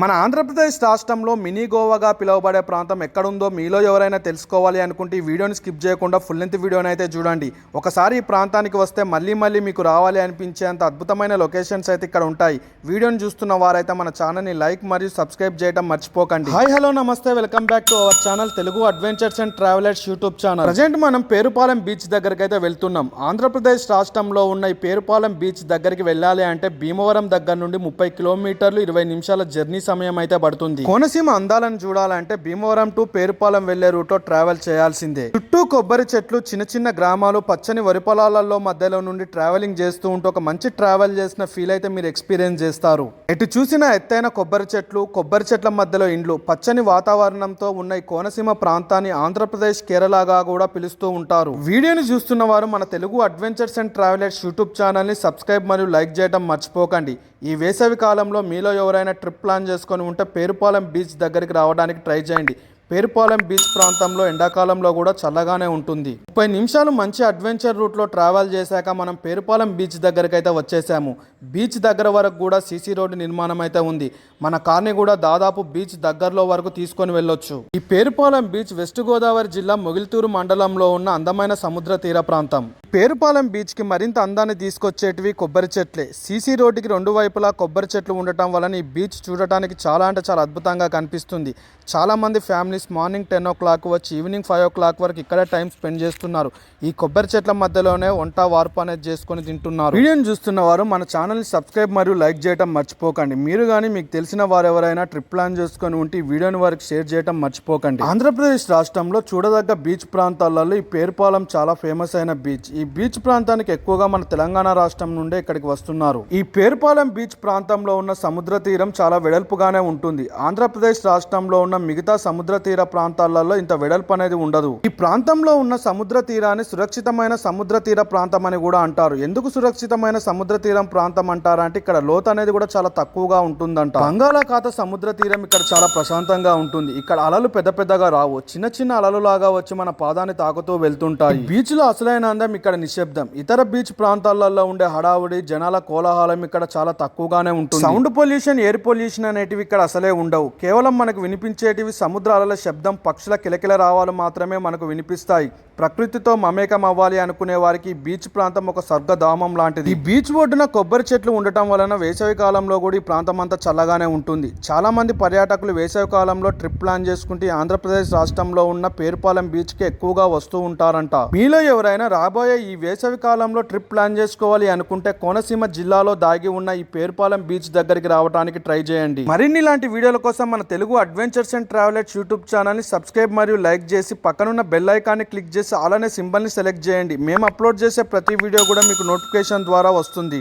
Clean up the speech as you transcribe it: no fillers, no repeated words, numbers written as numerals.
మన ఆంధ్రప్రదేశ్ రాష్ట్రంలో మినీ గోవాగా పిలువబడే ప్రాంతం ఎక్కడుందో మీలో ఎవరైనా తెలుసుకోవాలి అనుకుంటే ఈ వీడియోని స్కిప్ చేయకుండా ఫుల్ లెంత్ వీడియోని అయితే చూడండి. ఒకసారి ఈ ప్రాంతానికి వస్తే మళ్ళీ మీకు రావాలి అనిపించేంత అద్భుతమైన లొకేషన్స్ అయితే ఇక్కడ ఉంటాయి. వీడియోని చూస్తున్న వారైతే మన ఛానల్ని లైక్ మరియు సబ్స్క్రైబ్ చేయడం మర్చిపోకండి. హాయ్ హలో నమస్తే, welcome back to our channel Telugu adventures and travellers YouTube channel. Present మనం పేరుపాలెం బీచ్ దగ్గరికి అయితే వెళ్తున్నాం. ఆంధ్రప్రదేశ్ రాష్ట్రంలో ఉన్న ఈ పేరుపాలెం బీచ్ దగ్గరికి వెళ్ళాలి అంటే భీమవరం దగ్గర నుండి 30 కిలోమీటర్లు 20 నిమిషాల జర్నీ సమయం అయితే పడుతుంది. కోనసీమ అందాలను చూడాలంటే భీమవరం టు పేరుపాలెం వెళ్లే రూట్ లో ట్రావెల్ చేయాల్సిందే. చుట్టూ కొబ్బరి చెట్లు, చిన్న గ్రామాలు, పచ్చని వరి పొలాలలో మధ్యలో నుండి ట్రావెలింగ్ చేస్తూ ఉంటే ఒక మంచి ట్రావెల్ చేసిన ఫీల్ అయితే మీరు ఎక్స్పీరియన్స్ చేస్తారు. ఎటు చూసిన ఎత్తైన కొబ్బరి చెట్ల మధ్యలో ఇండ్లు, పచ్చని వాతావరణంతో ఉన్న ఈ కోనసీమ ప్రాంతాన్ని ఆంధ్రప్రదేశ్ కేరళగా కూడా పిలుస్తూ ఉంటారు. వీడియోని చూస్తున్న వారు మన Telugu adventures and travellers YouTube channel ని సబ్స్క్రైబ్ మరియు లైక్ చేయడం మర్చిపోకండి. ఈ వేసవి కాలంలో మీలో ఎవరైనా ట్రిప్ ప్లాన్ చేసుకొని ఉంటే పేరుపాలెం బీచ్ దగ్గరికి రావడానికి ట్రై చేయండి. పేరుపాలెం బీచ్ ప్రాంతంలో ఎండాకాలంలో కూడా చల్లగానే ఉంటుంది. 30 నిమిషాలు మంచి అడ్వెంచర్ రూట్లో ట్రావెల్ చేశాక మనం పేరుపాలెం బీచ్ దగ్గరికి అయితే వచ్చేసాము. బీచ్ దగ్గర వరకు కూడా సీసీ రోడ్డు నిర్మాణం అయితే ఉంది. మన కార్ని కూడా దాదాపు బీచ్ దగ్గరలో వరకు తీసుకొని వెళ్ళొచ్చు. ఈ పేరుపాలెం బీచ్ వెస్ట్ గోదావరి జిల్లా మొగిల్తూరు మండలంలో ఉన్న అందమైన సముద్ర తీర ప్రాంతం. పేరుపాలెం బీచ్ కి మరింత అందాన్ని తీసుకొచ్చేటివి కొబ్బరి చెట్లే. సీసీ రోడ్డుకి 2 వైపులా కొబ్బరి చెట్లు ఉండటం వలన ఈ బీచ్ చూడటానికి చాలా అద్భుతంగా కనిపిస్తుంది. చాలా మంది ఫ్యామిలీస్ మార్నింగ్ 10 o'clock వచ్చి ఈవినింగ్ 5 o'clock వరకు ఇక్కడే టైం స్పెండ్ చేస్తున్నారు. ఈ కొబ్బరి చెట్ల మధ్యలోనే వంట వార్పు అనేది చేసుకొని తింటున్నారు. వీడియోని చూస్తున్న వారు మన ఛానల్ని సబ్స్క్రైబ్ మరియు లైక్ చేయడం మర్చిపోకండి. మీరు కానీ మీకు తెలిసిన వారు ఎవరైనా ట్రిప్ ప్లాన్ చేసుకొని ఉంటే ఈ వీడియోని వారికి షేర్ చేయడం మర్చిపోకండి. ఆంధ్రప్రదేశ్ రాష్ట్రంలో చూడదగ్గ బీచ్ ప్రాంతాలలో ఈ పేరుపాలెం చాలా ఫేమస్ అయిన బీచ్. ఈ బీచ్ ప్రాంతానికి ఎక్కువగా మన తెలంగాణ రాష్ట్రం నుండే ఇక్కడికి వస్తున్నారు. ఈ పేరుపాలెం బీచ్ ప్రాంతంలో ఉన్న సముద్ర తీరం చాలా వెడల్పుగానే ఉంటుంది. ఆంధ్రప్రదేశ్ రాష్ట్రంలో ఉన్న మిగతా సముద్ర తీర ప్రాంతాలలో ఇంత వెడల్పు అనేది ఉండదు. ఈ ప్రాంతంలో ఉన్న సముద్ర తీరాన్ని సురక్షితమైన సముద్ర తీర ప్రాంతం అని కూడా అంటారు. ఎందుకు సురక్షితమైన సముద్ర తీరం ప్రాంతం అంటారంటే ఇక్కడ లోతు అనేది కూడా చాలా తక్కువగా ఉంటుందంట. బంగాళాఖాత సముద్ర తీరం ఇక్కడ చాలా ప్రశాంతంగా ఉంటుంది. ఇక్కడ అలలు పెద్దగా రావు. చిన్న అలలు లాగా వచ్చి మన పాదాన్ని తాకుతూ వెళ్తుంటాయి. బీచ్ లో అసలైన అందం ఇక్కడ నిశ్శబ్దం. ఇతర బీచ్ ప్రాంతాలలో ఉండే హడావుడి, జనాల కోలాహలం ఇక్కడ చాలా తక్కువగానే ఉంటుంది. సౌండ్ పొల్యూషన్, ఎయిర్ పొల్యూషన్ అనేటివి ఇక్కడ అసలే ఉండవు. కేవలం మనకు వినిపించేటివి సముద్ర అలల శబ్దం, పక్షుల కిలకిల రావాలు మాత్రమే మనకు వినిపిస్తాయి. ప్రకృతితో మమేకం అవ్వాలి అనుకునే వారికి బీచ్ ప్రాంతం ఒక స్వర్గధామం లాంటిది. ఈ బీచ్ ఒడ్డున కొబ్బరి చెట్లు ఉండటం వలన వేసవి కాలంలో కూడా ఈ ప్రాంతం అంతా చల్లగానే ఉంటుంది. చాలా మంది పర్యాటకులు వేసవి కాలంలో ట్రిప్ ప్లాన్ చేసుకుంటే ఆంధ్రప్రదేశ్ రాష్ట్రంలో ఉన్న పేరుపాలెం బీచ్ కి ఎక్కువగా వస్తూ ఉంటారంట. మీలో ఎవరైనా రాబోయే ఈ వేసవి కాలంలో ట్రిప్ ప్లాన్ చేసుకోవాలి అనుకుంటే కోనసీమ జిల్లాలో దాగి ఉన్న ఈ పేరుపాలెం బీచ్ దగ్గరికి రావడానికి ట్రై చేయండి. మరిన్ని ఇలాంటి వీడియోల కోసం మన Telugu adventures and travellers YouTube channel ని సబ్స్క్రైబ్ మరియు లైక్ చేసి పక్కనున్న బెల్ ఐకాన్ని క్లిక్ చేసి ఆల్ అనే సింబల్ ని సెలెక్ట్ చేయండి. మేము అప్లోడ్ చేసే ప్రతి వీడియో కూడా మీకు నోటిఫికేషన్ ద్వారా వస్తుంది.